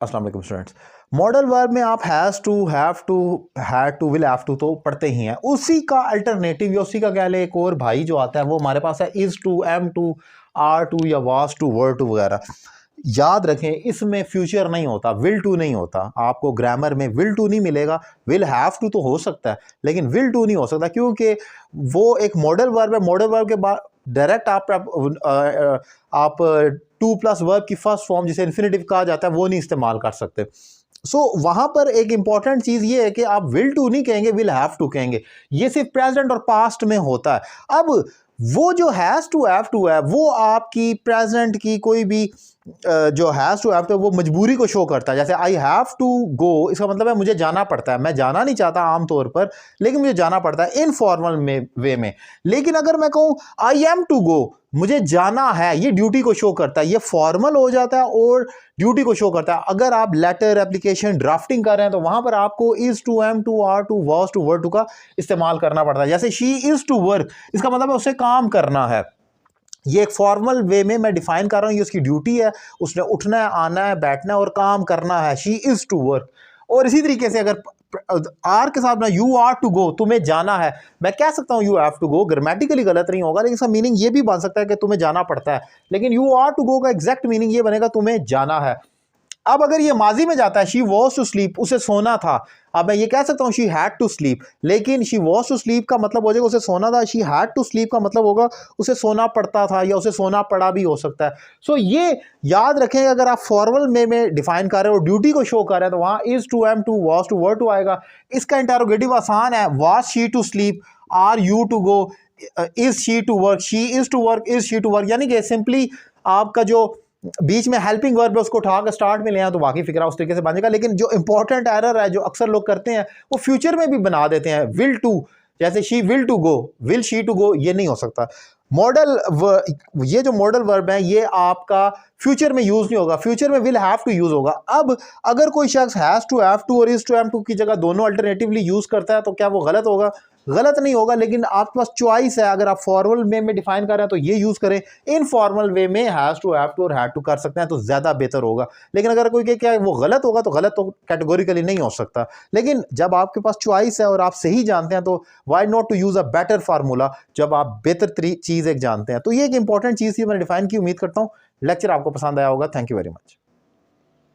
अस्सलाम वालेकुम students. Model verb में आप has to, have to, had to, will have to तो पढ़ते ही हैं। उसी का अल्टरनेटिव या उसी का कह लें एक और भाई जो आता है वो हमारे पास है is to, am to, are to या वाज टू, वर टू वगैरह। याद रखें इसमें फ्यूचर नहीं होता, विल टू नहीं होता। आपको ग्रामर में विल टू नहीं मिलेगा। विल हैव टू तो हो सकता है लेकिन विल टू नहीं हो सकता, क्योंकि वो एक मॉडल वर्ब है। मॉडल वर्ब के बाद डायरेक्ट आप टू प्लस वर्ब की फर्स्ट फॉर्म जिसे इन्फिनेटिव कहा जाता है वो नहीं इस्तेमाल कर सकते। वहां पर एक इंपॉर्टेंट चीज ये है कि आप विल टू नहीं कहेंगे, विल हैव टू कहेंगे। ये सिर्फ प्रेजेंट और पास्ट में होता है। अब वो जो हैज टू हैव टू है वो आपकी प्रेजेंट की कोई भी जो हैज टू हैव टू वो मजबूरी को शो करता है। जैसे आई हैव टू गो, इसका मतलब है मुझे जाना पड़ता है। मैं जाना नहीं चाहता आमतौर पर, लेकिन मुझे जाना पड़ता है इनफॉर्मल वे में। लेकिन अगर मैं कहूँ आई एम टू गो, मुझे जाना है, ये ड्यूटी को शो करता है। ये फॉर्मल हो जाता है और ड्यूटी को शो करता है। अगर आप लेटर, एप्लीकेशन, ड्राफ्टिंग कर रहे हैं तो वहां पर आपको is to, am to, are to, was to, were to का इस्तेमाल करना पड़ता है। जैसे शी इज टू वर्क, इसका मतलब है उसे काम करना है। ये एक फॉर्मल वे में मैं डिफाइन कर रहा हूं, ये उसकी ड्यूटी है, उसने उठना है, आना है, बैठना है और काम करना है। She is to work. और इसी तरीके से अगर आर के साथ ना यू आर टू गो, तुम्हें जाना है, मैं कह सकता हूं you have to go. Grammatically गलत नहीं होगा लेकिन इसका मीनिंग ये भी बन सकता है कि तुम्हें जाना पड़ता है। लेकिन यू आर टू गो का एग्जैक्ट मीनिंग ये बनेगा तुम्हें जाना है। अब अगर ये माजी में जाता है, शी वॉज टू स्लीप, उसे सोना था। अब मैं ये कह सकता हूं शी हैड टू स्लीप, लेकिन शी वॉज टू स्लीप का मतलब हो जाएगा उसे सोना था। शी हैड टू स्लीप का मतलब होगा उसे सोना पड़ता था या उसे सोना पड़ा भी हो सकता है। ये याद रखें, अगर आप फॉर्मल में डिफाइन कर रहे हो, ड्यूटी को शो कर रहे हैं, तो वहां is to, am to, was to, were to आएगा। इसका इंटरोगेटिव आसान है, was she to sleep, are you to go, is she to work, she is to work, is she to work. यानी कि सिंपली आपका जो बीच में हेल्पिंग वर्ब है उसको उठा कर स्टार्ट में ले आए तो बाकी फिक्रा उस तरीके से बन जाएगा। लेकिन जो इंपॉर्टेंट एरर है जो अक्सर लोग करते हैं वो फ्यूचर में भी बना देते हैं। विल टू, जैसे she will to go, will she to go, ये नहीं हो सकता। ये जो मॉडल वर्ब है ये आपका फ्यूचर में यूज नहीं होगा, फ्यूचर में विल हैव टू यूज होगा। अब अगर कोई शख्स हैज टू, हैव टू और इज टू, एम टू की जगह दोनों अल्टरनेटिवली यूज करता है तो क्या वो गलत होगा? गलत नहीं होगा, लेकिन आपके पास चॉइस है। अगर आप फॉर्मल वे में डिफाइन कर रहे हैं तो ये यूज करें, इनफॉर्मल वे में हैज टू, हैव टू और हैड टू कर सकते हैं तो ज्यादा बेहतर होगा। लेकिन अगर कोई क्या वो गलत होगा तो गलत तो कैटेगोरिकली नहीं हो सकता। लेकिन जब आपके पास चॉइस है और आप सही जानते हैं तो why not to use a better formula, जब आप बेहतर चीज एक जानते हैं। तो ये एक इंपॉर्टेंट चीज थी मैंने डिफाइन की। उम्मीद करता हूं लेक्चर आपको पसंद आया होगा। Thank you very much.